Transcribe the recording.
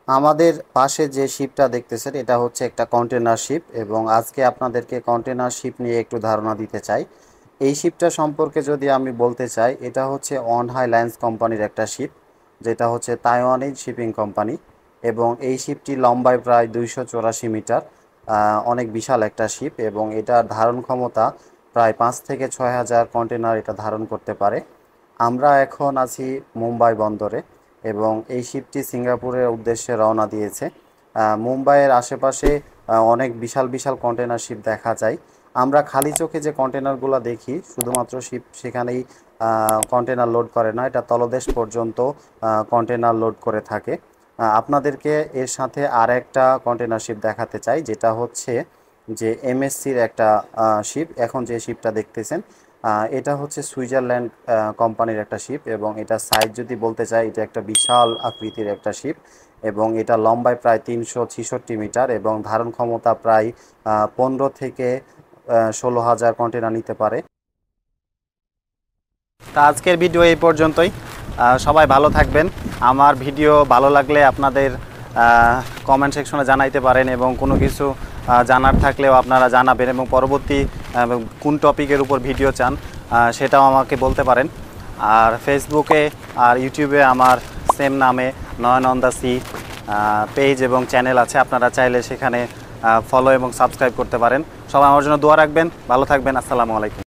আমাদের পাশে যে শিপটা দেখতেছেন এটা হচ্ছে একটা কন্টেনার শিপ এবং আজকে আপনাদেরকে কন্টেনার শিপ নিয়ে একটু ধারণা দিতে চাই। এই শিপটা সম্পর্কে যদি আমি বলতে চাই, এটা হচ্ছে অন হাই লাইন্স কোম্পানির একটা শিপ, যেটা হচ্ছে তাইওয়ানি শিপিং কোম্পানি। এবং এই শিপটি লম্বায় প্রায় 284 মিটার, অনেক বিশাল একটা শিপ এবং এটার ধারণ ক্ষমতা প্রায় 5 থেকে 6 হাজার কন্টেনার এটা ধারণ করতে পারে। আমরা এখন আছি মুম্বাই বন্দরে এবং এই শিপটি সিঙ্গাপুরের উদ্দেশ্যে রওনা দিয়েছে। মুম্বাইয়ের আশেপাশে অনেক বিশাল বিশাল কন্টেনার শিপ দেখা যায়। আমরা খালি চোখে যে কন্টেনারগুলো দেখি, শুধুমাত্র শিপ সেখানেই কন্টেনার লোড করে না, এটা তলদেশ পর্যন্ত কন্টেনার লোড করে থাকে। আপনাদেরকে এর সাথে আর একটা কন্টেনার শিপ দেখাতে চাই, যেটা হচ্ছে যে এমএসসির একটা শিপ। এখন যে শিপটা দেখতেছেন এটা হচ্ছে সুইজারল্যান্ড কোম্পানির একটা শিপ এবং এটা সাইজ যদি বলতে চাই, এটা একটা বিশাল আকৃতির একটা শিপ এবং এটা লম্বায় প্রায় 366 মিটার এবং ধারণ ক্ষমতা প্রায় 15 থেকে 16 হাজার কন্টেনার নিতে পারে। তা আজকের ভিডিও এই পর্যন্তই। সবাই ভালো থাকবেন। আমার ভিডিও ভালো লাগলে আপনাদের কমেন্ট সেকশনে জানাইতে পারেন এবং কোনো কিছু জানার থাকলেও আপনারা জানাবেন এবং পরবর্তী কোন টপিকের উপর ভিডিও চান সেটাও আমাকে বলতে পারেন। আর ফেসবুকে আর ইউটিউবে আমার সেম নামে নয়ন অন দ্য সি পেজ এবং চ্যানেল আছে, আপনারা চাইলে সেখানে ফলো এবং সাবস্ক্রাইব করতে পারেন। সবাই আমার জন্য দোয়া রাখবেন। ভালো থাকবেন। আসসালামু আলাইকুম।